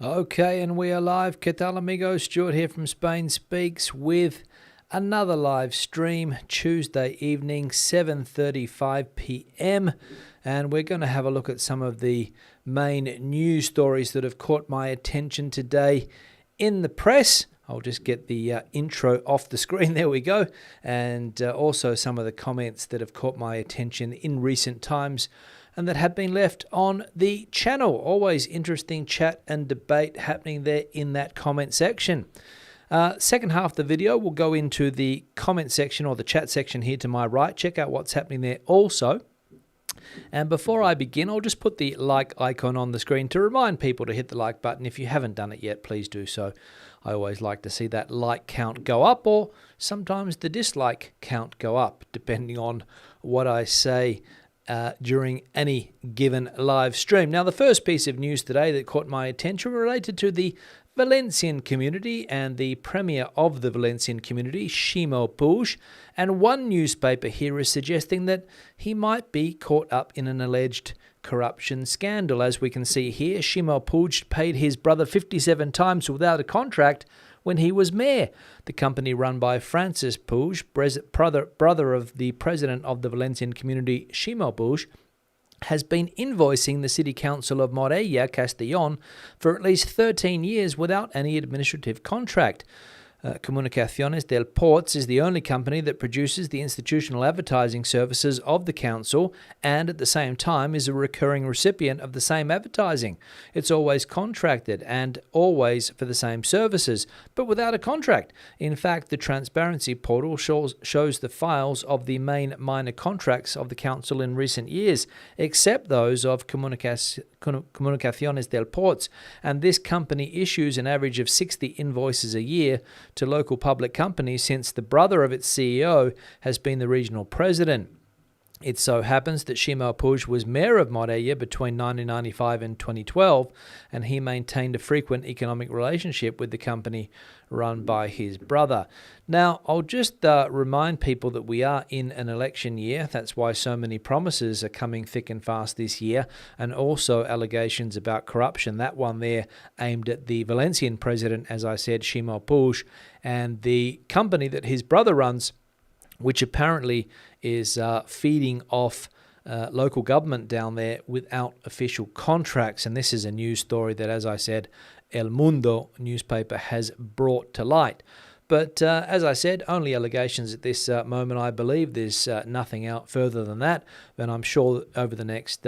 Okay, and we are live. ¿Qué tal, amigos? Stuart here from Spain Speaks with another live stream Tuesday evening, 7:35 p.m. And we're going to have a look at some of the main news stories that have caught my attention today in the press. I'll just get the intro off the screen. There we go. And also some of the comments that have caught my attention in recent times and that have been left on the channel. Always interesting chat and debate happening there in that comment section. Second half of the video, we'll go into the comment section or the chat section here to my right. Check out what's happening there also. And before I begin, I'll just put the like icon on the screen to remind people to hit the like button. If you haven't done it yet, please do so. I always like to see that like count go up, or sometimes the dislike count go up, depending on what I say during any given live stream. Now, the first piece of news today that caught my attention related to the Valencian community and the premier of the Valencian community, Ximo Puig, and one newspaper here is suggesting that he might be caught up in an alleged corruption scandal. As we can see here, Ximo Puig paid his brother 57 times without a contract when he was mayor. The company run by Francis Puig, brother of the president of the Valencian community, Ximo Puig, has been invoicing the City Council of Morella, Castellón, for at least 13 years without any administrative contract. Comunicaciones del Ports is the only company that produces the institutional advertising services of the council and at the same time is a recurring recipient of the same advertising. It's always contracted and always for the same services, but without a contract. In fact, the transparency portal shows the files of the main minor contracts of the council in recent years, except those of Comunicaciones del Ports, and this company issues an average of 60 invoices a year to local public companies since the brother of its CEO has been the regional president. It so happens that Ximo Puig was mayor of Morella between 1995 and 2012, and he maintained a frequent economic relationship with the company run by his brother. Now, I'll just remind people that we are in an election year. That's why so many promises are coming thick and fast this year, and also allegations about corruption. That one there aimed at the Valencian president, as I said, Ximo Puig, and the company that his brother runs, which apparently is feeding off local government down there without official contracts. And this is a news story that, as I said, El Mundo newspaper has brought to light. But as I said, only allegations at this moment, I believe. There's nothing out further than that. But I'm sure over the next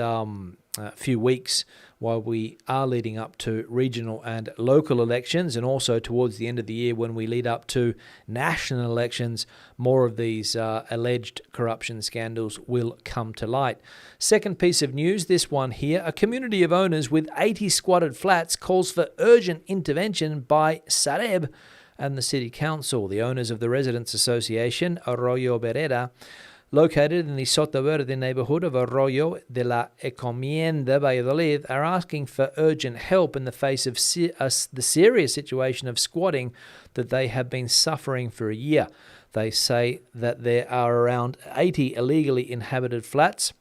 few weeks, while we are leading up to regional and local elections, and also towards the end of the year when we lead up to national elections, more of these alleged corruption scandals will come to light. Second piece of news, this one here. A community of owners with 80 squatted flats calls for urgent intervention by Sareb and the City Council. The owners of the Residents Association, Arroyo Vereda, located in the Sotaverde neighborhood of Arroyo de la Encomienda, Valladolid, are asking for urgent help in the face of the serious situation of squatting that they have been suffering for a year. They say that there are around 80 illegally inhabited flats,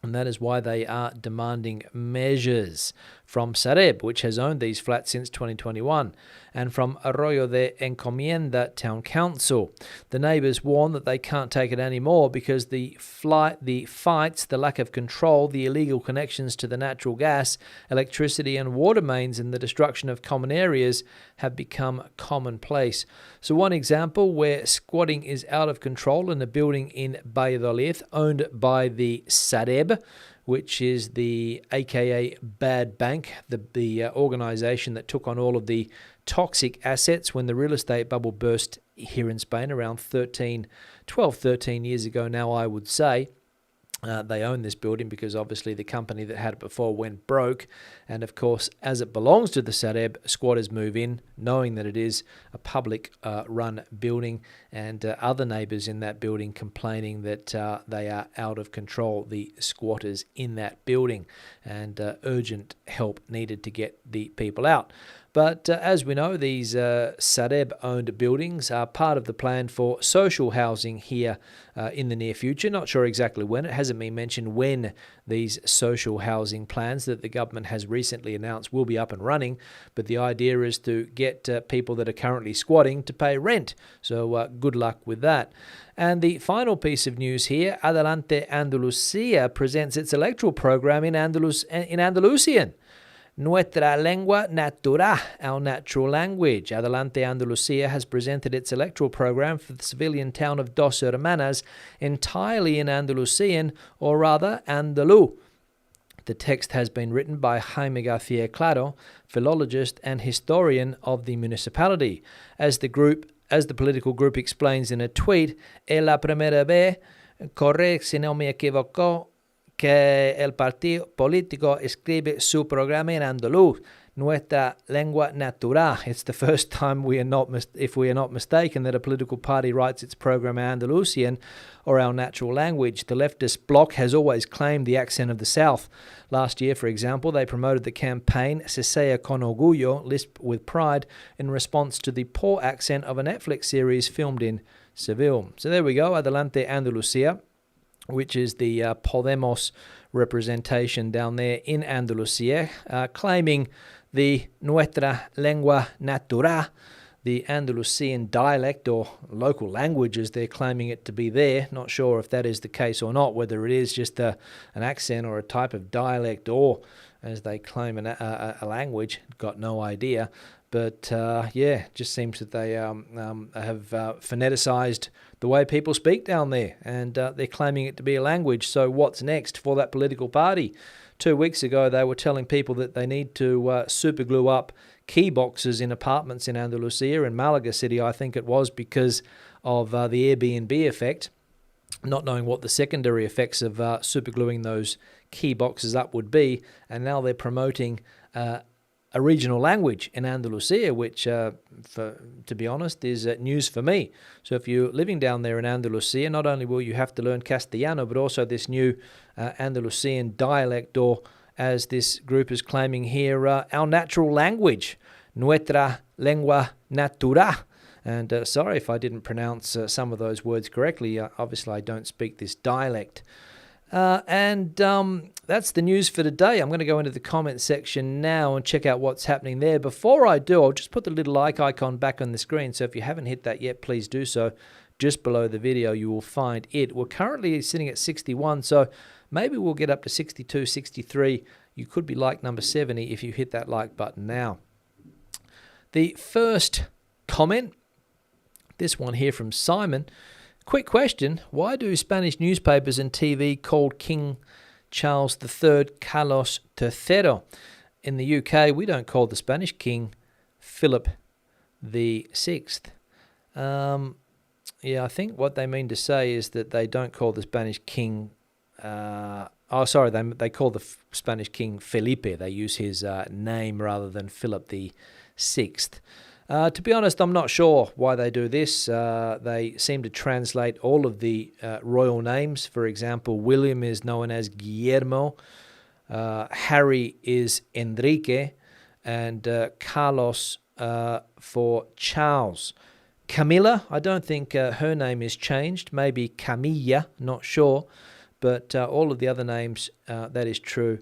and that is why they are demanding measures from Sareb, which has owned these flats since 2021, and from Arroyo de Encomienda Town Council. The neighbours warn that they can't take it anymore because the fights, the lack of control, the illegal connections to the natural gas, electricity and water mains, and the destruction of common areas have become commonplace. So one example where squatting is out of control in a building in Valladolid owned by the Sareb, which is the AKA Bad Bank, the organisation that took on all of the toxic assets when the real estate bubble burst here in Spain around 12, 13 years ago now, I would say. They own this building because obviously the company that had it before went broke. And of course, as it belongs to the Sareb, squatters move in, knowing that it is a public run building, and other neighbours in that building complaining that they are out of control, the squatters in that building, and urgent help needed to get the people out. But as we know, these Sareb-owned buildings are part of the plan for social housing here in the near future. Not sure exactly when. It hasn't been mentioned when these social housing plans that the government has recently announced will be up and running. But the idea is to get people that are currently squatting to pay rent. So good luck with that. And the final piece of news here, Adelante Andalusia presents its electoral program in Andalusian. Nuestra lengua natural, our natural language. Adelante Andalusia has presented its electoral program for the civilian town of Dos Hermanas entirely in Andalusian, or rather Andalú. The text has been written by Jaime García Claro, philologist and historian of the municipality. As the political group explains in a tweet, es la primera vez, correct si no me equivoco, que el partido político escribe su programa en andaluz, nuestra lengua natural. It's the first time if we are not mistaken, that a political party writes its program in Andalusian, or our natural language. The leftist bloc has always claimed the accent of the South. Last year, for example, they promoted the campaign Se sea con orgullo, lisp with pride, in response to the poor accent of a Netflix series filmed in Seville. So there we go, Adelante Andalusia, which is the Podemos representation down there in Andalusia, claiming the Nuestra Lengua Natural, the Andalusian dialect or local language as they're claiming it to be there. Not sure if that is the case or not, whether it is just an accent or a type of dialect, or as they claim a language. Got no idea. But it just seems that they have phoneticized the way people speak down there, and they're claiming it to be a language. So what's next for that political party? 2 weeks ago, they were telling people that they need to super glue up key boxes in apartments in Andalusia, in Malaga City, I think it was, because of the Airbnb effect, not knowing what the secondary effects of supergluing those key boxes up would be. And now they're promoting a regional language in Andalusia, which, to be honest, is news for me. So if you're living down there in Andalusia, not only will you have to learn Castellano, but also this new Andalusian dialect, or as this group is claiming here, our natural language, nuestra lengua natural. And sorry if I didn't pronounce some of those words correctly. Obviously, I don't speak this dialect. That's the news for today. I'm going to go into the comment section now and check out what's happening there. Before I do, I'll just put the little like icon back on the screen. So if you haven't hit that yet, please do so. Just below the video, you will find it. We're currently sitting at 61, so maybe we'll get up to 62, 63. You could be like number 70 if you hit that like button now. The first comment, this one here from Simon. Quick question, why do Spanish newspapers and TV called King Charles III Carlos III? In the UK, we don't call the Spanish king Philip VI. I think what they mean to say is that they don't call the Spanish king... they call the Spanish king Felipe. They use his name rather than Philip VI. To be honest, I'm not sure why they do this. They seem to translate all of the royal names. For example, William is known as Guillermo, Harry is Enrique, and Carlos for Charles. Camilla, I don't think her name is changed. Maybe Camilla, not sure. But all of the other names, that is true,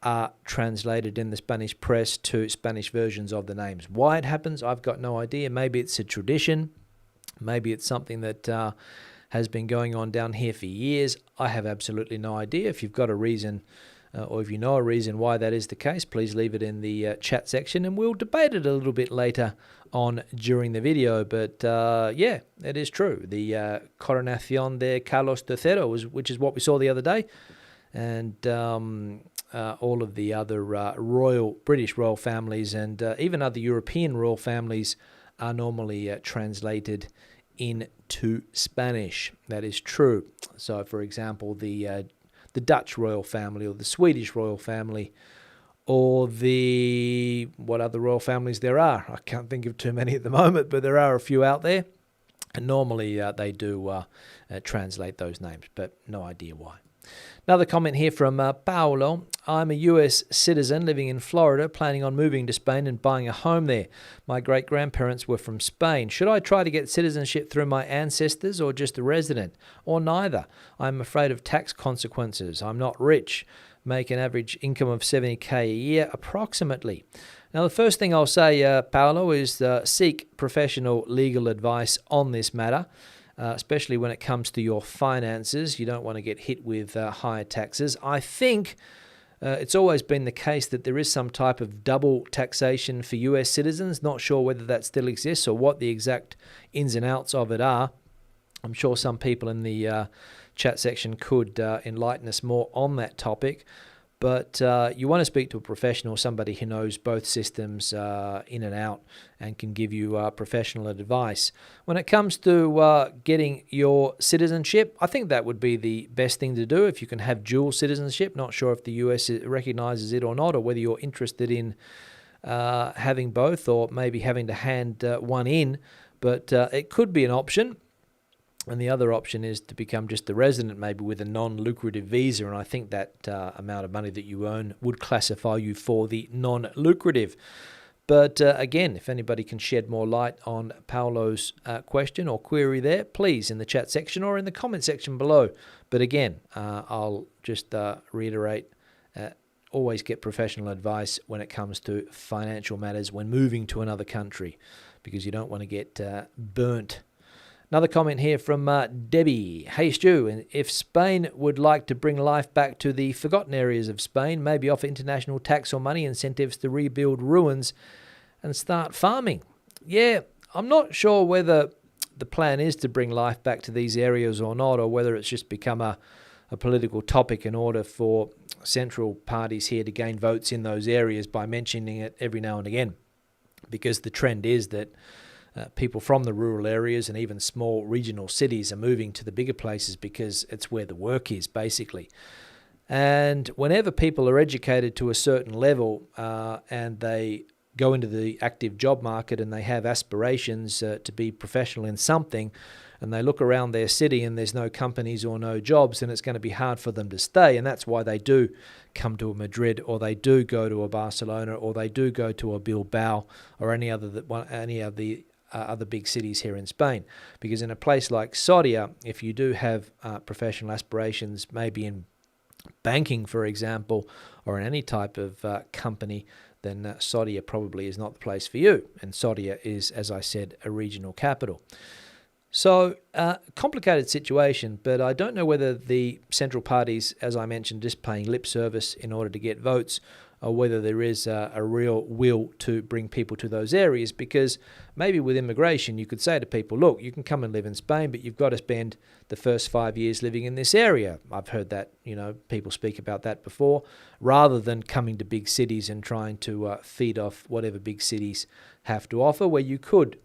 are translated in the Spanish press to Spanish versions of the names. Why it happens, I've got no idea. Maybe it's a tradition. Maybe it's something that has been going on down here for years. I have absolutely no idea. If you've got a reason, or if you know a reason why that is the case, please leave it in the chat section, and we'll debate it a little bit later on during the video. But it is true. The Coronación de Carlos III, which is what we saw the other day, and all of the other British royal families, and even other European royal families are normally translated into Spanish. That is true. So, for example, the Dutch royal family, or the Swedish royal family, or what other royal families there are. I can't think of too many at the moment, but there are a few out there. And normally they do translate those names, but no idea why. Another comment here from Paolo. I'm a US citizen living in Florida, planning on moving to Spain and buying a home there. My great-grandparents were from Spain. Should I try to get citizenship through my ancestors or just a resident? Or neither? I'm afraid of tax consequences. I'm not rich. Make an average income of $70,000 a year approximately. Now, the first thing I'll say, Paolo, is seek professional legal advice on this matter. Especially when it comes to your finances. You don't want to get hit with higher taxes. I think it's always been the case that there is some type of double taxation for US citizens. Not sure whether that still exists or what the exact ins and outs of it are. I'm sure some people in the chat section could enlighten us more on that topic. But you want to speak to a professional, somebody who knows both systems in and out and can give you professional advice. When it comes to getting your citizenship, I think that would be the best thing to do if you can have dual citizenship. Not sure if the US recognizes it or not, or whether you're interested in having both or maybe having to hand one in. But it could be an option. And the other option is to become just a resident, maybe with a non-lucrative visa. And I think that amount of money that you earn would classify you for the non-lucrative. But again, if anybody can shed more light on Paolo's question or query there, please in the chat section or in the comment section below. But again, I'll just reiterate, always get professional advice when it comes to financial matters when moving to another country, because you don't want to get burnt. Another comment here from Debbie. Hey Stu, if Spain would like to bring life back to the forgotten areas of Spain, maybe offer international tax or money incentives to rebuild ruins and start farming. Yeah, I'm not sure whether the plan is to bring life back to these areas or not, or whether it's just become a political topic in order for central parties here to gain votes in those areas by mentioning it every now and again. Because the trend is that people from the rural areas and even small regional cities are moving to the bigger places because it's where the work is, basically. And whenever people are educated to a certain level and they go into the active job market and they have aspirations to be professional in something, and they look around their city and there's no companies or no jobs, then it's going to be hard for them to stay. And that's why they do come to a Madrid, or they do go to a Barcelona, or they do go to a Bilbao, or any of the other big cities here in Spain. Because in a place like Soria, if you do have professional aspirations, maybe in banking, for example, or in any type of company, then Soria probably is not the place for you. And Soria is, as I said, a regional capital. So, complicated situation, but I don't know whether the central parties, as I mentioned, just paying lip service in order to get votes, or whether there is a real will to bring people to those areas. Because maybe with immigration, you could say to people, look, you can come and live in Spain, but you've got to spend the first 5 years living in this area. I've heard that, people speak about that before, rather than coming to big cities and trying to feed off whatever big cities have to offer, where you could,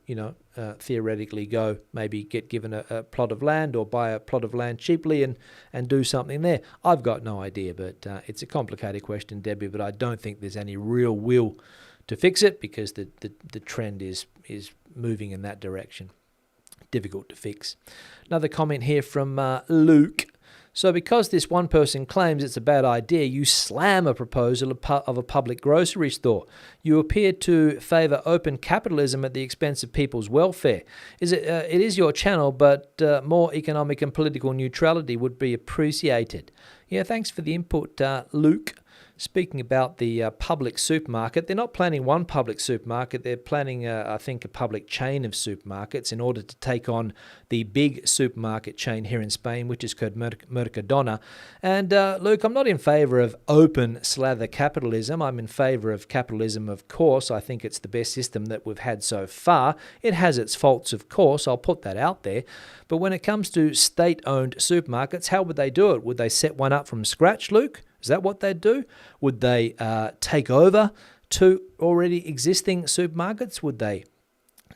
theoretically go, maybe get given a plot of land or buy a plot of land cheaply and do something there. I've got no idea, but it's a complicated question, Debbie, but I don't think there's any real will to fix it, because the trend is moving in that direction. Difficult to fix. Another comment here from Luke. So because this one person claims it's a bad idea, you slam a proposal of a public grocery store. You appear to favour open capitalism at the expense of people's welfare. It is your channel, but more economic and political neutrality would be appreciated. Yeah, thanks for the input, Luke. Speaking about the public supermarket, they're not planning one public supermarket. They're planning, I think, a public chain of supermarkets in order to take on the big supermarket chain here in Spain, which is called Mercadona. And Luke, I'm not in favour of open slather capitalism. I'm in favour of capitalism, of course. I think it's the best system that we've had so far. It has its faults, of course. I'll put that out there. But when it comes to state-owned supermarkets, how would they do it? Would they set one up from scratch, Luke? Is that what they'd do? Would they take over two already existing supermarkets? Would they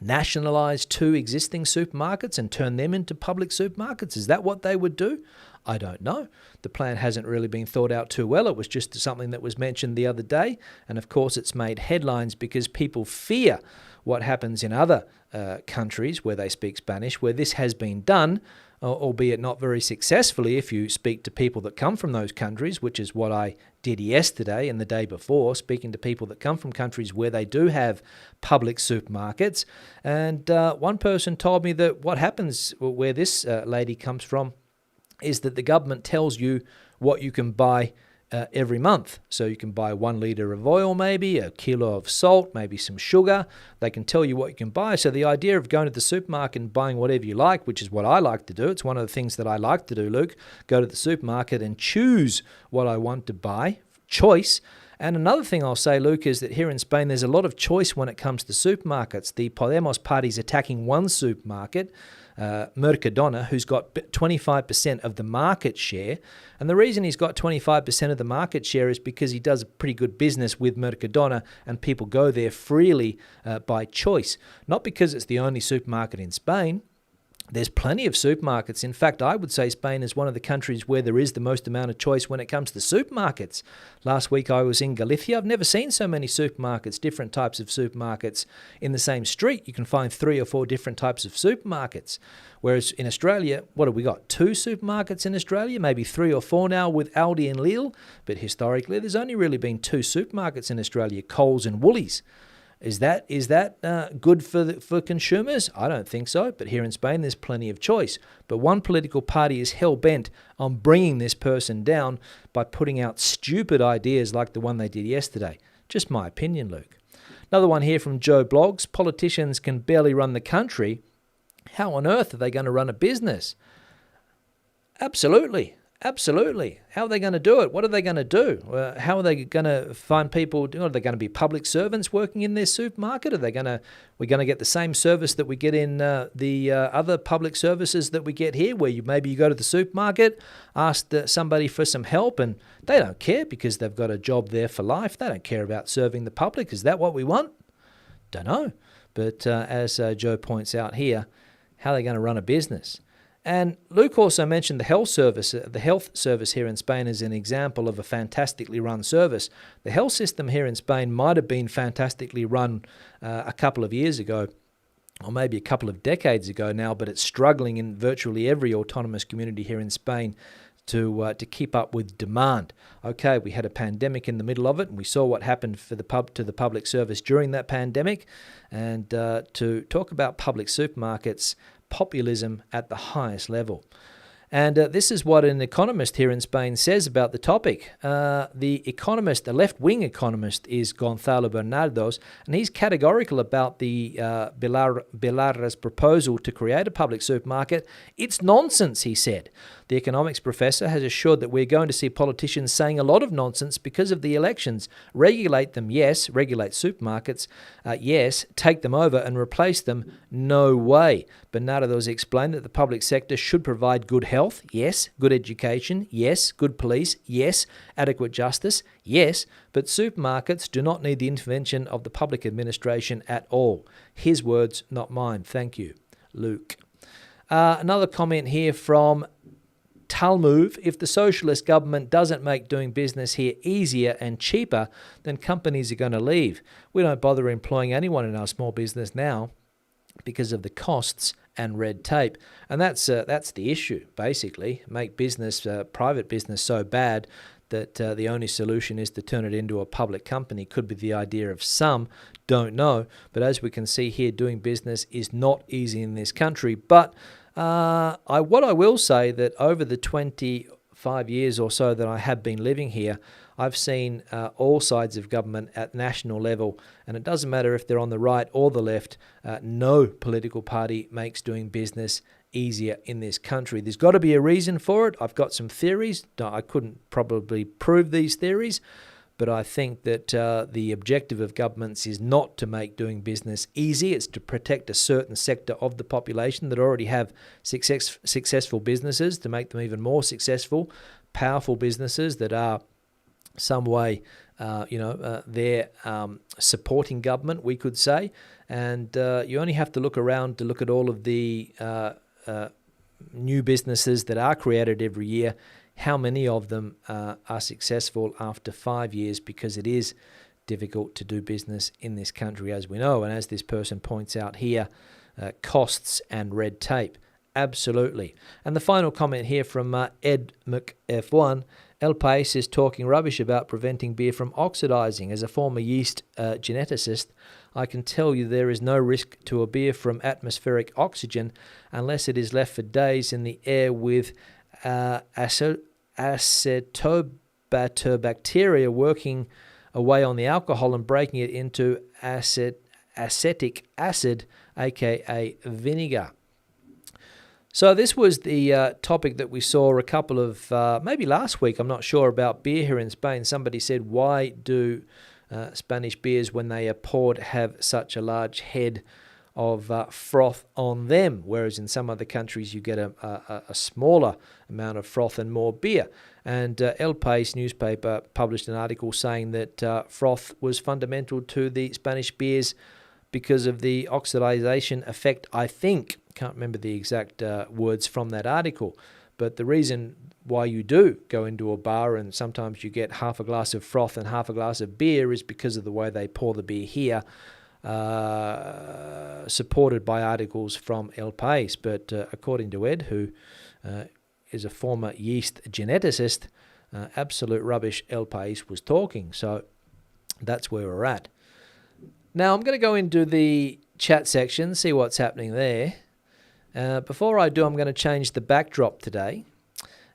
nationalise two existing supermarkets and turn them into public supermarkets? Is that what they would do? I don't know. The plan hasn't really been thought out too well. It was just something that was mentioned the other day. And of course, it's made headlines because people fear what happens in other countries where they speak Spanish, where this has been done, albeit not very successfully if you speak to people that come from those countries, which is what I did yesterday and the day before, speaking to people that come from countries where they do have public supermarkets. And one person told me that what happens where this lady comes from is that the government tells you what you can buy every month. So you can buy 1 litre of oil, maybe a kilo of salt, maybe some sugar. They can tell you what you can buy. So the idea of going to the supermarket and buying whatever you like, which is what I like to do, it's one of the things that I like to do, Luke, go to the supermarket and choose what I want to buy, choice. And another thing I'll say, Luke, is that here in Spain, there's a lot of choice when it comes to supermarkets. The Podemos party's attacking one supermarket, Mercadona, who's got 25% of the market share. And the reason he's got 25% of the market share is because he does a pretty good business with Mercadona and people go there freely by choice. Not because it's the only supermarket in Spain. There's plenty of supermarkets. In fact, I would say Spain is one of the countries where there is the most amount of choice when it comes to supermarkets. Last week I was in Galicia. I've never seen so many supermarkets, different types of supermarkets in the same street. You can find 3 or 4 different types of supermarkets. Whereas in Australia, what have we got? 2 supermarkets in Australia, maybe 3 or 4 now with Aldi and Lidl. But historically, there's only really been 2 supermarkets in Australia, Coles and Woolies. Is that good for consumers? I don't think so. But here in Spain, there's plenty of choice. But one political party is hell-bent on bringing this person down by putting out stupid ideas like the one they did yesterday. Just my opinion, Luke. Another one here from Joe Blogs. Politicians can barely run the country. How on earth are they going to run a business? Absolutely. Absolutely. How are they going to do it? What are they going to do? How are they going to find people? Are they going to be public servants working in their supermarket? We're going to get the same service that we get in the other public services that we get here, where you go to the supermarket, ask somebody for some help, and they don't care because they've got a job there for life. They don't care about serving the public. Is that what we want? Don't know. But as Joe points out here, how are they going to run a business? And Luke also mentioned the health service. The health service here in Spain is an example of a fantastically run service. The health system here in Spain might have been fantastically run a couple of years ago, or maybe a couple of decades ago now, but it's struggling in virtually every autonomous community here in Spain to keep up with demand. Okay, we had a pandemic in the middle of it, and we saw what happened to the public service during that pandemic. And to talk about public supermarkets, populism at the highest level. And this is what an economist here in Spain says about the topic. The left-wing economist, is Gonzalo Bernardos, and he's categorical about the Belarra's proposal to create a public supermarket. It's nonsense, he said. The economics professor has assured that we're going to see politicians saying a lot of nonsense because of the elections. Regulate them, yes. Regulate supermarkets, yes. Take them over and replace them, no way. Bernardo's explained that the public sector should provide good health, yes. Good education, yes. Good police, yes. Adequate justice, yes. But supermarkets do not need the intervention of the public administration at all. His words, not mine. Thank you, Luke. Another comment here from Talmud: if the socialist government doesn't make doing business here easier and cheaper, then companies are going to leave. We don't bother employing anyone in our small business now because of the costs and red tape. And that's the issue, basically. Make business, private business, so bad that the only solution is to turn it into a public company. Could be the idea of some, don't know. But as we can see here, doing business is not easy in this country. But what I will say, that over the 25 years or so that I have been living here, I've seen all sides of government at national level, and it doesn't matter if they're on the right or the left, no political party makes doing business easier in this country. There's got to be a reason for it. I've got some theories. I couldn't probably prove these theories, but I think that the objective of governments is not to make doing business easy. It's to protect a certain sector of the population that already have successful businesses, to make them even more successful, powerful businesses that are some way, they're supporting government, we could say. And you only have to look around to look at all of the new businesses that are created every year, how many of them are successful after 5 years, because it is difficult to do business in this country, as we know. And as this person points out here, costs and red tape. Absolutely. And the final comment here from Ed McF1, El País is talking rubbish about preventing beer from oxidizing. As a former yeast geneticist, I can tell you there is no risk to a beer from atmospheric oxygen unless it is left for days in the air with acetobacteria working away on the alcohol and breaking it into acetic acid, aka vinegar. So this was the topic that we saw a couple of, maybe last week, I'm not sure, about beer here in Spain. Somebody said, why do Spanish beers, when they are poured, have such a large head of froth on them, whereas in some other countries you get a smaller amount of froth and more beer? And El País newspaper published an article saying that froth was fundamental to the Spanish beers because of the oxidization effect, I think. Can't remember the exact words from that article, but the reason why you do go into a bar and sometimes you get half a glass of froth and half a glass of beer is because of the way they pour the beer here, supported by articles from El País. But according to Ed, who is a former yeast geneticist, absolute rubbish El País was talking. So that's where we're at. Now I'm going to go into the chat section, see what's happening there. Before I do, I'm going to change the backdrop today,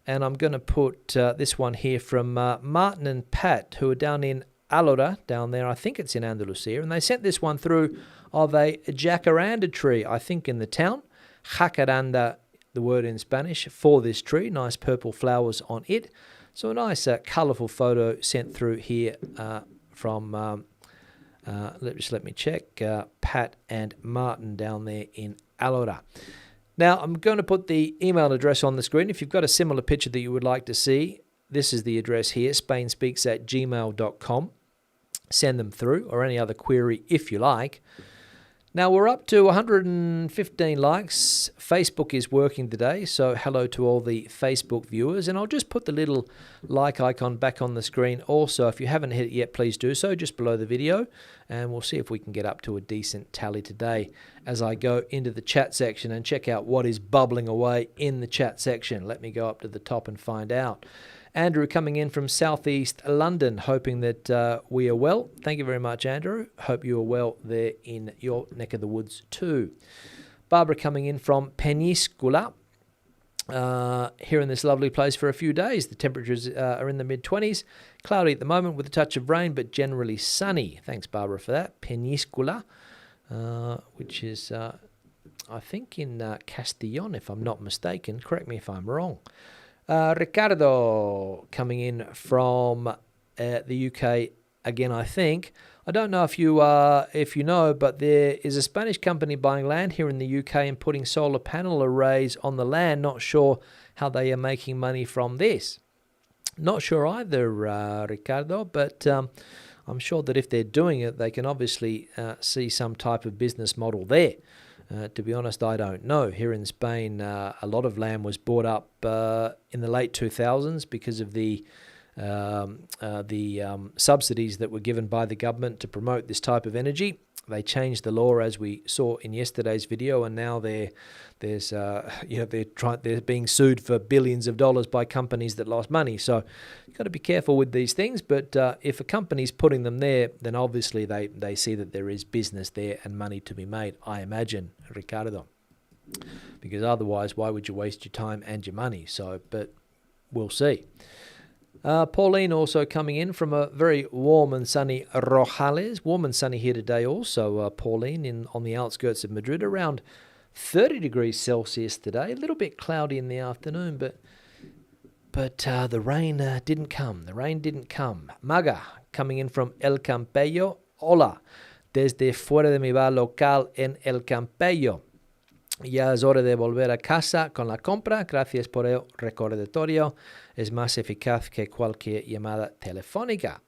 and I'm going to put this one here from Martin and Pat, who are down in Alora, down there. I think it's in Andalusia, and they sent this one through of a jacaranda tree, I think in the town. Jacaranda, the word in Spanish for this tree. Nice purple flowers on it. So a nice colourful photo sent through here from, let me check, Pat and Martin down there in Alora. Now, I'm going to put the email address on the screen. If you've got a similar picture that you would like to see, this is the address here, spainspeaks@gmail.com. Send them through, or any other query if you like. Now, we're up to 115 likes. Facebook is working today, so hello to all the Facebook viewers. And I'll just put the little like icon back on the screen also. If you haven't hit it yet, please do so, just below the video. And we'll see if we can get up to a decent tally today as I go into the chat section and check out what is bubbling away in the chat section. Let me go up to the top and find out. Andrew coming in from southeast London, hoping that we are well. Thank you very much, Andrew. Hope you are well there in your neck of the woods too. Barbara coming in from Peníscola, here in this lovely place for a few days. The temperatures are in the mid-20s. Cloudy at the moment with a touch of rain, but generally sunny. Thanks, Barbara, for that. Peníscola, which is, I think, in Castellón, if I'm not mistaken. Correct me if I'm wrong. Ricardo coming in from the UK again, I think. I don't know if you know, but there is a Spanish company buying land here in the UK and putting solar panel arrays on the land. Not sure how they are making money from this. Not sure either, Ricardo, but I'm sure that if they're doing it, they can obviously see some type of business model there. To be honest, I don't know. Here in Spain, a lot of land was bought up in the late 2000s because of the subsidies that were given by the government to promote this type of energy. They changed the law, as we saw in yesterday's video, and now they're being sued for billions of dollars by companies that lost money. So you've got to be careful with these things. But if a company's putting them there, then obviously they see that there is business there and money to be made, I imagine, Ricardo. Because otherwise, why would you waste your time and your money? So, but we'll see. Pauline also coming in from a very warm and sunny Rojales. Warm and sunny here today also, Pauline, on the outskirts of Madrid. Around 30 degrees Celsius today. A little bit cloudy in the afternoon, but the rain didn't come. The rain didn't come. Maga coming in from El Campello. Hola, desde fuera de mi bar local en El Campello. Ya es hora de volver a casa con la compra. Gracias por el recordatorio. Es más eficaz que cualquier llamada telefónica.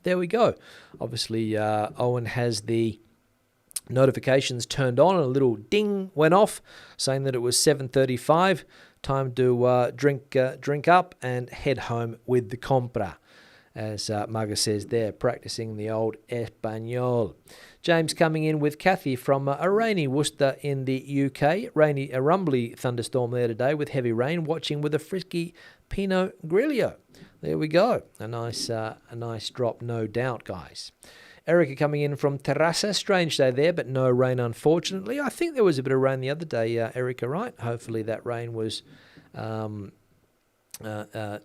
There we go. Obviously, Owen has the notifications turned on and a little ding went off saying that it was 7:35. Time to drink up and head home with the compra, as Maga says there, practicing the old Espanol. James coming in with Kathy from a rainy Worcester in the UK. A rumbly thunderstorm there today with heavy rain. Watching with a frisky Pinot Grigio. There we go. A nice drop, no doubt, guys. Erica coming in from Terrassa. Strange day there, but no rain, unfortunately. I think there was a bit of rain the other day, Erica, right? Hopefully that rain was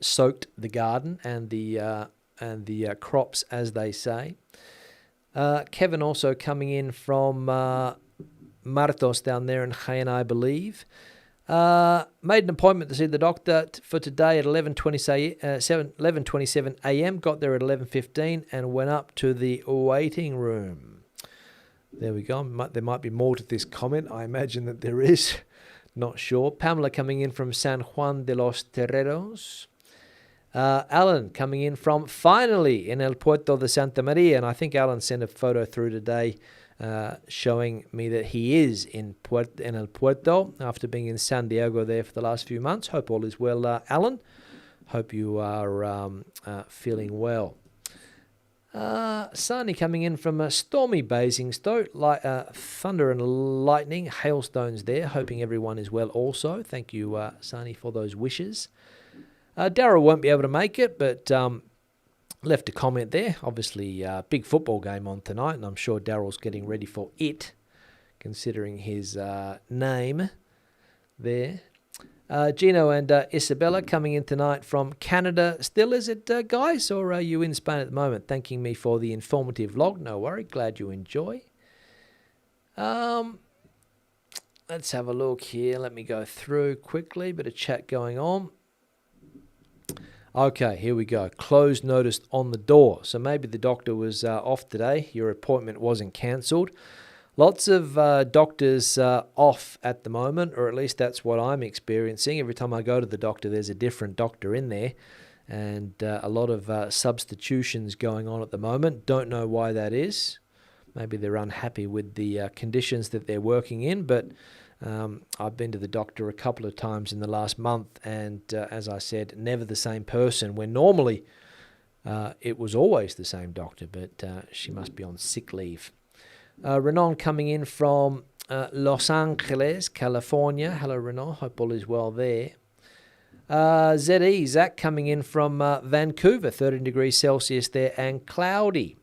soaked the garden and the crops, as they say. Kevin also coming in from Martos down there in Jaén, I believe. Made an appointment to see the doctor for today at 11:27 a.m. Got there at 11:15 and went up to the waiting room. There we go. There might be more to this comment. I imagine that there is. Not sure. Pamela coming in from San Juan de los Terreros. Alan coming in from finally in El Puerto de Santa Maria. And I think Alan sent a photo through today showing me that he is in El Puerto after being in San Diego there for the last few months. Hope all is well, Alan. Hope you are feeling well. Sani coming in from a stormy Basingstoke, thunder and lightning, hailstones there. Hoping everyone is well also. Thank you, Sani, for those wishes. Daryl won't be able to make it, but left a comment there. Obviously, big football game on tonight, and I'm sure Daryl's getting ready for it, considering his name there. Gino and Isabella coming in tonight from Canada. Still, is it, guys, or are you in Spain at the moment? Thanking me for the informative vlog. No worry, glad you enjoy. Let's have a look here. Let me go through quickly. Bit of chat going on. Okay, here we go. Closed notice on the door. So maybe the doctor was off today. Your appointment wasn't cancelled. Lots of doctors off at the moment, or at least that's what I'm experiencing. Every time I go to the doctor, there's a different doctor in there, and a lot of substitutions going on at the moment. Don't know why that is. Maybe they're unhappy with the conditions that they're working in, but I've been to the doctor a couple of times in the last month, and as I said, never the same person, when normally it was always the same doctor, but she must be on sick leave. Renan coming in from Los Angeles, California. Hello, Renan. Hope all is well there. ZE, Zach coming in from Vancouver, 13 degrees Celsius there and cloudy.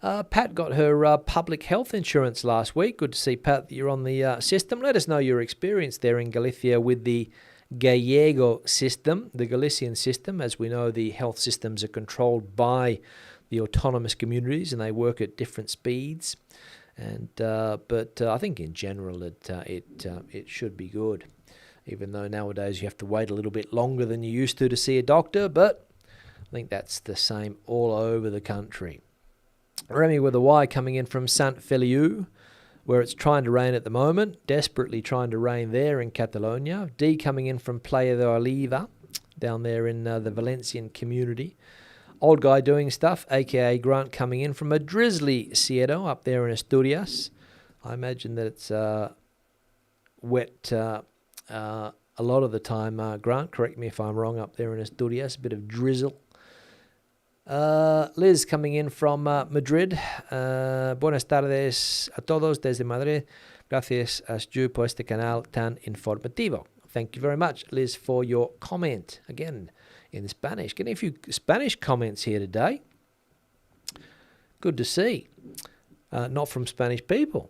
Pat got her public health insurance last week. Good to see, Pat, that you're on the system. Let us know your experience there in Galicia with the Gallego system, the Galician system. As we know, the health systems are controlled by the autonomous communities, and they work at different speeds. And but I think in general it should be good, even though nowadays you have to wait a little bit longer than you used to see a doctor. But I think that's the same all over the country. Remy with a Y coming in from Sant Feliu, where it's trying to rain at the moment, desperately trying to rain there in Catalonia. D coming in from Playa de Oliva, down there in the Valencian community. Old guy doing stuff, a.k.a. Grant, coming in from a drizzly Sierra up there in Asturias. I imagine that it's wet a lot of the time, Grant. Correct me if I'm wrong, up there in Asturias. A bit of drizzle. Liz coming in from Madrid. Buenas tardes a todos desde Madrid. Gracias a Stu por este canal tan informativo. Thank you very much, Liz, for your comment. Again, in Spanish. Getting a few Spanish comments here today. Good to see. Not from Spanish people.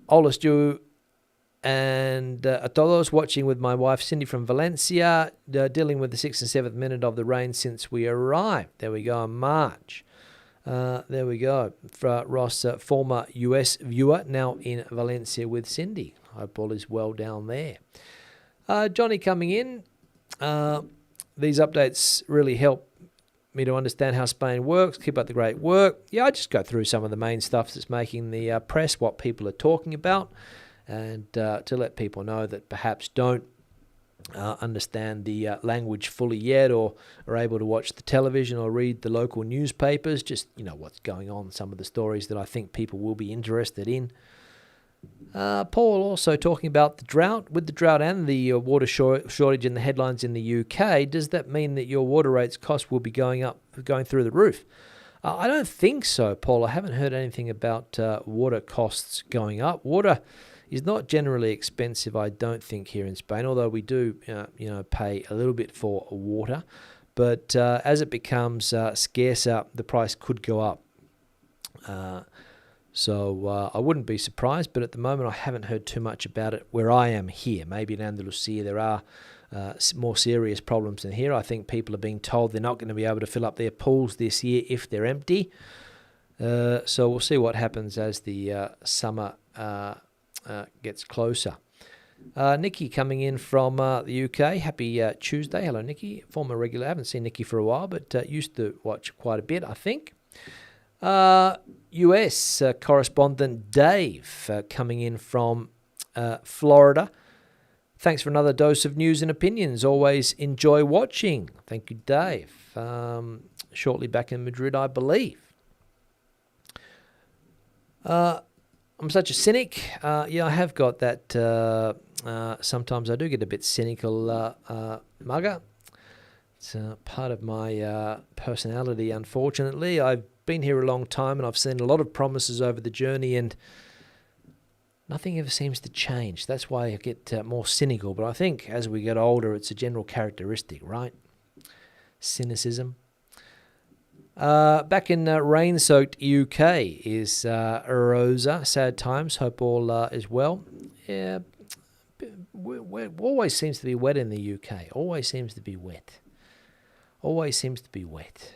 Hola, Stu, and a todos, watching with my wife Cindy from Valencia, dealing with the 6th and 7th minute of the rain since we arrived. There we go, in March. There we go. For Ross, former US viewer, now in Valencia with Cindy. Hope all is well down there. Johnny coming in. These updates really help me to understand how Spain works. Keep up the great work. Yeah, I just go through some of the main stuff that's making the press, what people are talking about, and to let people know that perhaps don't understand the language fully yet, or are able to watch the television or read the local newspapers, just, what's going on, some of the stories that I think people will be interested in. Paul also talking about the drought. With the drought and the water shortage in the headlines in the UK, does that mean that your water rates cost will be going through the roof? I don't think so, Paul. I haven't heard anything about water costs going up. Water is not generally expensive, I don't think, here in Spain, although we do, pay a little bit for water. But as it becomes scarcer, the price could go up. So I wouldn't be surprised, but at the moment I haven't heard too much about it where I am here. Maybe in Andalusia there are more serious problems than here. I think people are being told they're not going to be able to fill up their pools this year if they're empty. So we'll see what happens as the summer gets closer. Nikki coming in from the UK. Happy Tuesday. Hello, Nikki. Former regular. I haven't seen Nikki for a while, but used to watch quite a bit, I think. US correspondent Dave coming in from Florida. Thanks for another dose of news and opinions. Always enjoy watching. Thank you, Dave. Shortly back in Madrid, I believe. I'm such a cynic. Yeah, I have got that. Sometimes I do get a bit cynical, mugger. It's part of my personality, unfortunately. I've been here a long time and I've seen a lot of promises over the journey and nothing ever seems to change. That's why I get more cynical. But I think as we get older, it's a general characteristic, right? Cynicism. Back in rain-soaked UK is Rosa. Sad times. Hope all is well. Yeah, always seems to be wet in the UK. Always seems to be wet. Always seems to be wet.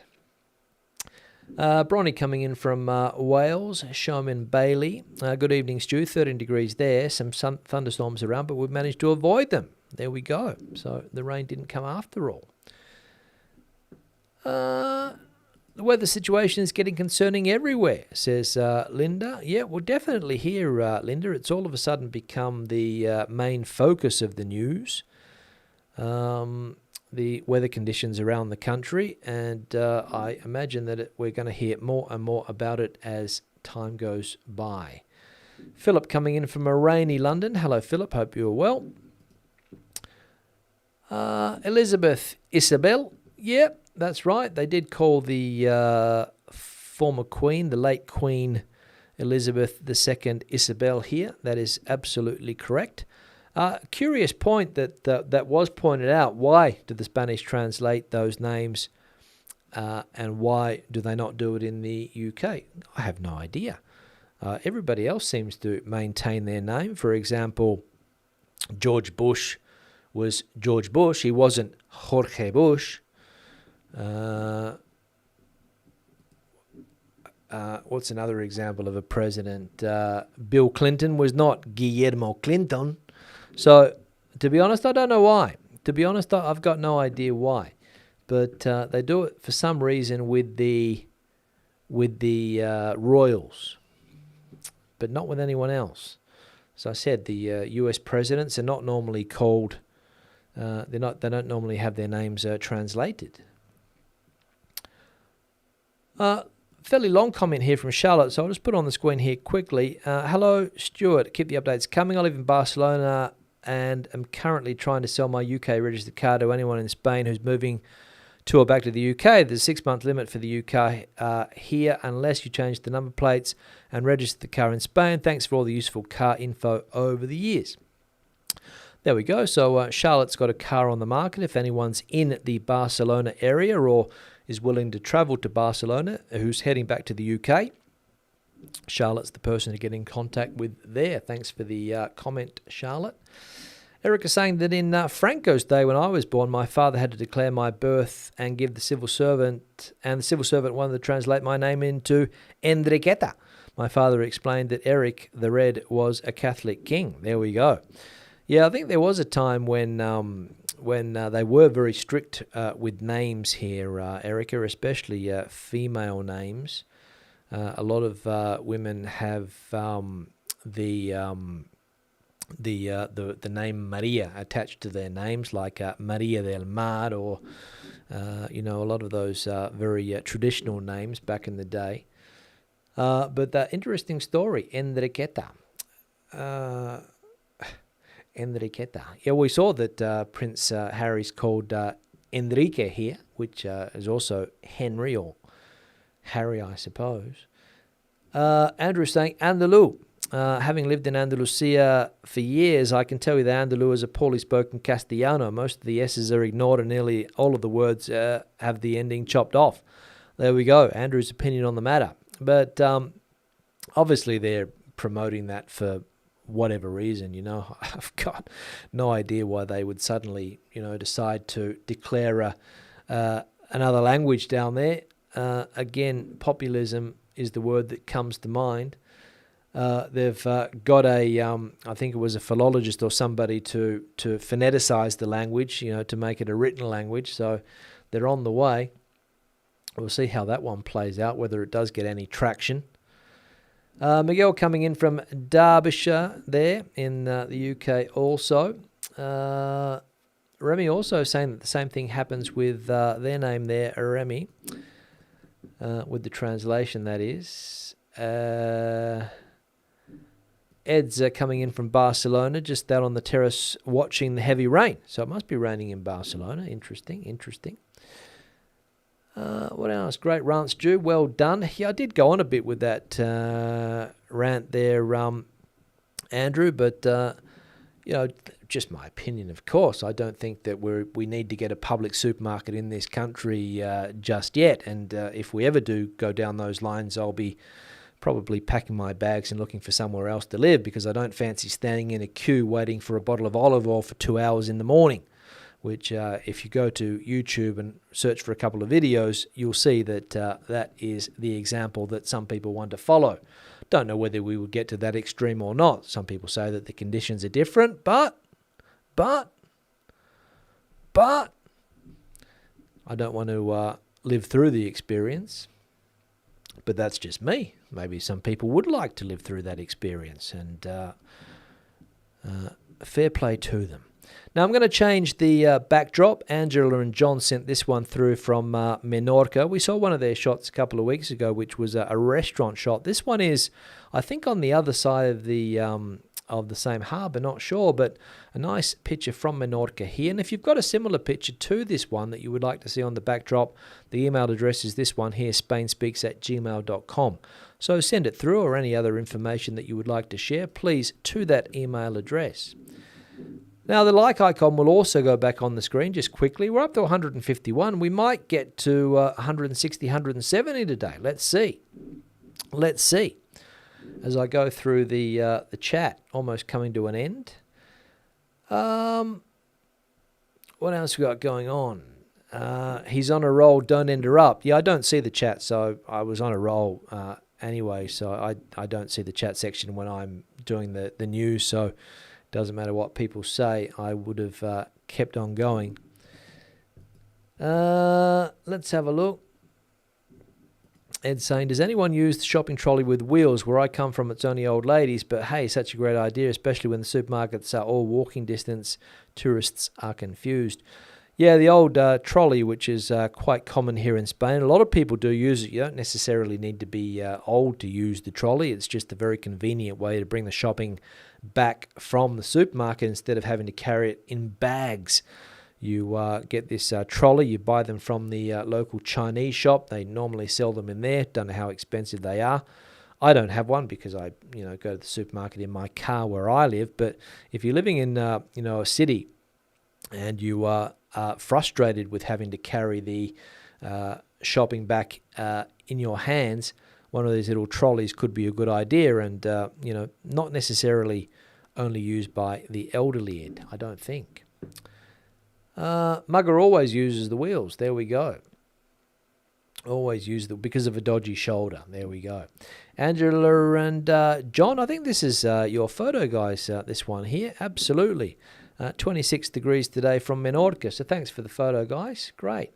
Bronny coming in from Wales. Showman Bailey. Good evening, Stu. 13 degrees there. Some thunderstorms around, but we've managed to avoid them. There we go. So the rain didn't come after all. The weather situation is getting concerning everywhere, says Linda. Yeah, well, definitely here, Linda. It's all of a sudden become the main focus of the news, the weather conditions around the country, and I imagine that we're going to hear more and more about it as time goes by. Philip coming in from a rainy London. Hello, Philip. Hope you're well. Elizabeth Isabel. Yeah, that's right. They did call the former queen, the late Queen Elizabeth II Isabel here. That is absolutely correct. Curious point that was pointed out. Why do the Spanish translate those names and why do they not do it in the UK? I have no idea. Everybody else seems to maintain their name. For example, George Bush was George Bush. He wasn't Jorge Bush. What's another example of a president? Bill Clinton was not Guillermo Clinton. So, to be honest, I don't know why. To be honest, I've got no idea why. But they do it for some reason with the royals, but not with anyone else. So I said the U.S. presidents are not normally called. They don't normally have their names translated. Fairly long comment here from Charlotte, so I'll just put on the screen here quickly. Hello, Stuart. Keep the updates coming. I live in Barcelona and am currently trying to sell my UK registered car to anyone in Spain who's moving to or back to the UK. There's a 6-month limit for the UK here unless you change the number plates and register the car in Spain. Thanks for all the useful car info over the years. There we go. So Charlotte's got a car on the market. If anyone's in the Barcelona area or is willing to travel to Barcelona who's heading back to the UK, Charlotte's the person to get in contact with there. Thanks for the comment, Charlotte. Eric is saying that in Franco's day when I was born, my father had to declare my birth and give the civil servant, and the civil servant wanted to translate my name into Enriqueta. My father explained that Eric the Red was a Catholic king. There we go. Yeah, I think there was a time when they were very strict with names here, Erica, especially female names. A lot of women have the name Maria attached to their names, like Maria del Mar, or a lot of those very traditional names back in the day. But the interesting story, Enriqueta. Enriqueta. Yeah, we saw that Prince Harry's called Enrique here, which is also Henry or Harry, I suppose. Andrew saying, Andalou. Having lived in Andalusia for years, I can tell you that Andalou is a poorly spoken Castellano. Most of the S's are ignored and nearly all of the words have the ending chopped off. There we go, Andrew's opinion on the matter. But obviously they're promoting that for whatever reason, I've got no idea why they would suddenly, decide to declare another language down there. Again, populism is the word that comes to mind. They've got I think it was a philologist or somebody to phoneticize the language, to make it a written language. So they're on the way. We'll see how that one plays out, whether it does get any traction. Miguel coming in from Derbyshire there in the UK also. Remy also saying that the same thing happens with their name there, Remy, with the translation, that is. Ed's coming in from Barcelona, just out on the terrace watching the heavy rain. So it must be raining in Barcelona. Interesting. What else? Great rant, Stu. Well done. Yeah, I did go on a bit with that rant there, Andrew, but, just my opinion, of course. I don't think that we need to get a public supermarket in this country just yet. And if we ever do go down those lines, I'll be probably packing my bags and looking for somewhere else to live, because I don't fancy standing in a queue waiting for a bottle of olive oil for 2 hours in the morning, which if you go to YouTube and search for a couple of videos, you'll see that that is the example that some people want to follow. Don't know whether we would get to that extreme or not. Some people say that the conditions are different, but I don't want to live through the experience. But that's just me. Maybe some people would like to live through that experience, and fair play to them. Now I'm going to change the backdrop. Angela and John sent this one through from Menorca. We saw one of their shots a couple of weeks ago, which was a restaurant shot. This one is, I think, on the other side of the same harbour, not sure, but a nice picture from Menorca here. And if you've got a similar picture to this one that you would like to see on the backdrop, the email address is this one here, spainspeaks@gmail.com. So send it through, or any other information that you would like to share, please, to that email address. Now, the like icon will also go back on the screen just quickly. We're up to 151. We might get to 160, 170 today. Let's see. As I go through the chat, almost coming to an end. What else we got going on? He's on a roll, don't interrupt. Yeah, I don't see the chat, so I was on a roll anyway, so I don't see the chat section when I'm doing the news, so it doesn't matter what people say. I would have kept on going. Let's have a look. Ed's saying, does anyone use the shopping trolley with wheels? Where I come from, it's only old ladies, but hey, such a great idea, especially when the supermarkets are all walking distance. Tourists are confused. Yeah, the old trolley, which is quite common here in Spain. A lot of people do use it. You don't necessarily need to be old to use the trolley. It's just a very convenient way to bring the shopping back from the supermarket instead of having to carry it in bags. You get this trolley, you buy them from the local Chinese shop. They normally sell them in there. Don't know how expensive they are. I don't have one because I go to the supermarket in my car where I live. But if you're living in a city and you are frustrated with having to carry the shopping back in your hands, one of these little trolleys could be a good idea, and not necessarily only used by the elderly, Ed, I don't think. Mugger always uses the wheels. There we go. Always use because of a dodgy shoulder. There we go. Angela and John, I think this is your photo, guys, this one here. Absolutely. 26 degrees today from Menorca. So thanks for the photo, guys. Great.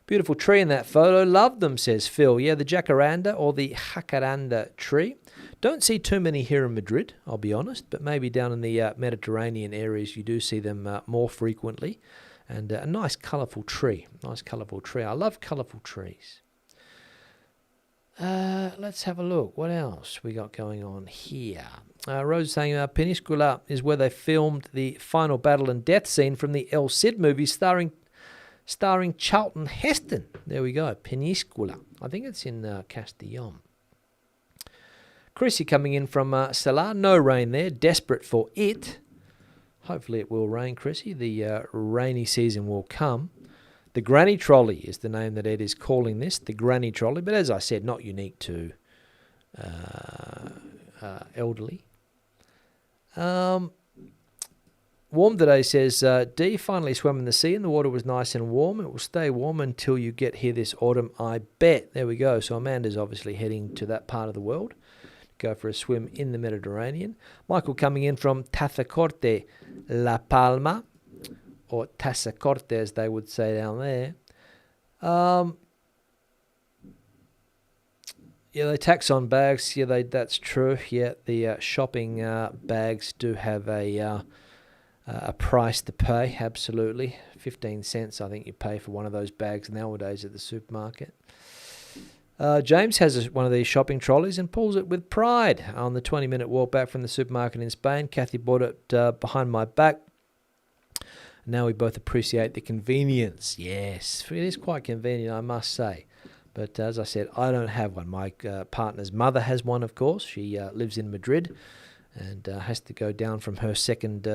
Beautiful tree in that photo. Love them, says Phil. Yeah, the jacaranda or the jacaranda tree. Don't see too many here in Madrid, I'll be honest, but maybe down in the Mediterranean areas you do see them more frequently. And a nice colourful tree. Nice colourful tree. I love colourful trees. Let's have a look. What else we got going on here? Rose saying Peníscola is where they filmed the final battle and death scene from the El Cid movie starring Charlton Heston. There we go. Peníscola. I think it's in Castellón. Chrissy coming in from Salar. No rain there. Desperate for it. Hopefully it will rain, Chrissy. The rainy season will come. The Granny Trolley is the name that Ed is calling this. The Granny Trolley. But as I said, not unique to elderly. Warm today says, D finally swam in the sea and the water was nice and warm. It will stay warm until you get here this autumn, I bet. There we go. So Amanda's obviously heading to that part of the world. Go for a swim in the Mediterranean. Michael coming in from Tazacorte, La Palma, or Tazacorte as they would say down there. Yeah, they tax on bags. Yeah, that's true. Yeah, the shopping bags do have a price to pay, absolutely. 15 cents, I think you pay for one of those bags nowadays at the supermarket. James has one of these shopping trolleys and pulls it with pride on the 20-minute walk back from the supermarket in Spain. Kathy bought it behind my back. Now we both appreciate the convenience. Yes, it is quite convenient, I must say. But as I said, I don't have one. My partner's mother has one, of course. She lives in Madrid and has to go down from her second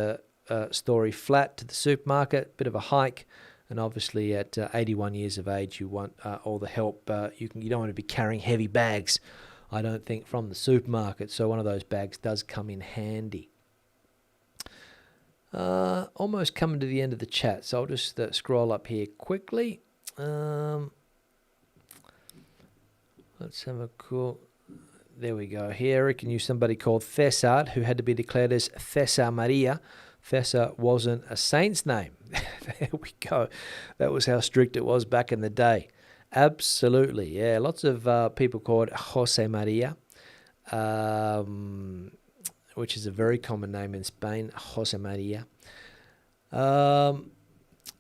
story flat to the supermarket. Bit of a hike. And obviously at 81 years of age, you want all the help. You don't want to be carrying heavy bags, I don't think, from the supermarket. So one of those bags does come in handy. Almost coming to the end of the chat, so I'll just scroll up here quickly. Let's have a cool... There we go. Here we can use somebody called César, who had to be declared as César Maria. César wasn't a saint's name. There we go. That was how strict it was back in the day. Absolutely, yeah. Lots of people called José María, which is a very common name in Spain, José María.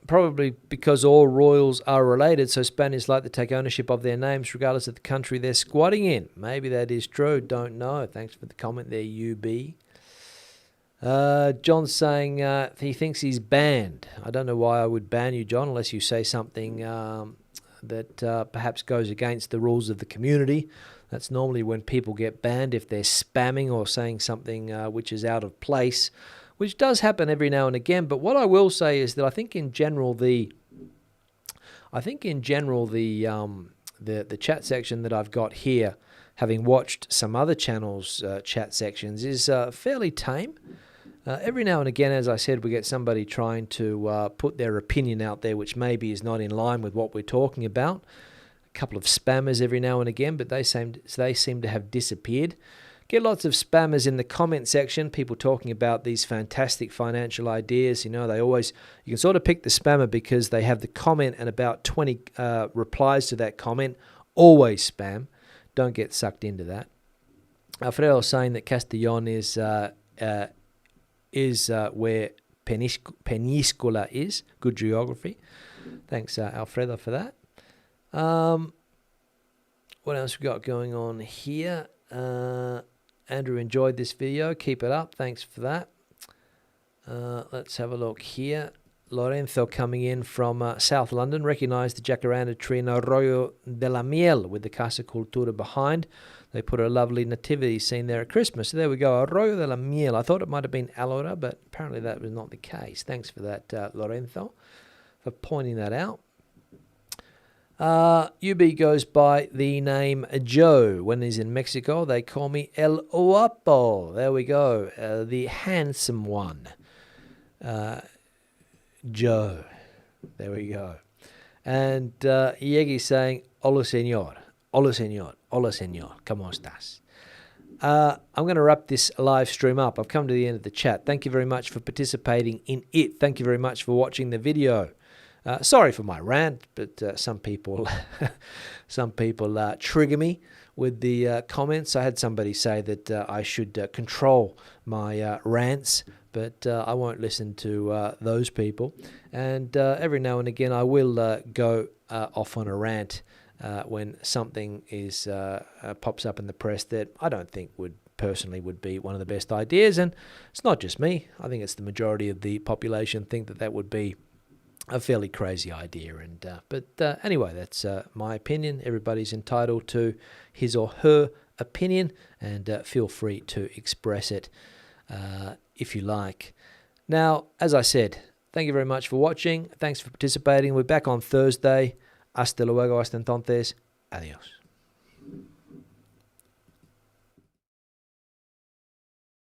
Probably because all royals are related, so Spaniards like to take ownership of their names regardless of the country they're squatting in. Maybe that is true, don't know. Thanks for the comment there, UB. John's saying he thinks he's banned. I don't know why I would ban you, John, unless you say something that perhaps goes against the rules of the community. That's normally when people get banned, if they're spamming or saying something which is out of place, which does happen every now and again. But what I will say is that I think in general the chat section that I've got here, having watched some other channels' chat sections, is fairly tame. Every now and again, as I said, we get somebody trying to put their opinion out there, which maybe is not in line with what we're talking about. A couple of spammers every now and again, but they seem to have disappeared. Get lots of spammers in the comment section, people talking about these fantastic financial ideas. You can sort of pick the spammer because they have the comment and about 20 replies to that comment. Always spam. Don't get sucked into that. Alfredo saying that Castellón is where Peníscola is. Good geography. Thanks, Alfredo, for that. What else we got going on here? Andrew enjoyed this video. Keep it up. Thanks for that. Let's have a look here. Lorenzo coming in from South London. Recognised the jacaranda tree in Arroyo de la Miel with the Casa Cultura behind. They put a lovely nativity scene there at Christmas. So there we go, Arroyo de la Miel. I thought it might have been Alora, but apparently that was not the case. Thanks for that, Lorenzo, for pointing that out. UB goes by the name Joe. When he's in Mexico, they call me El Guapo. There we go, the handsome one. Joe. There we go. And Yegi saying, Hola, señor. Hola, señor. Hola, señor. ¿Cómo estás? I'm going to wrap this live stream up. I've come to the end of the chat. Thank you very much for participating in it. Thank you very much for watching the video. Sorry for my rant, but some people trigger me with the comments. I had somebody say that I should control my rants, but I won't listen to those people. And every now and again, I will go off on a rant when something is pops up in the press that I don't think would be one of the best ideas. And it's not just me. I think it's the majority of the population think that would be a fairly crazy idea. And but anyway, that's my opinion. Everybody's entitled to his or her opinion, and feel free to express it if you like. Now, as I said, thank you very much for watching. Thanks for participating. We're back on Thursday. Hasta luego, hasta entonces. Adiós.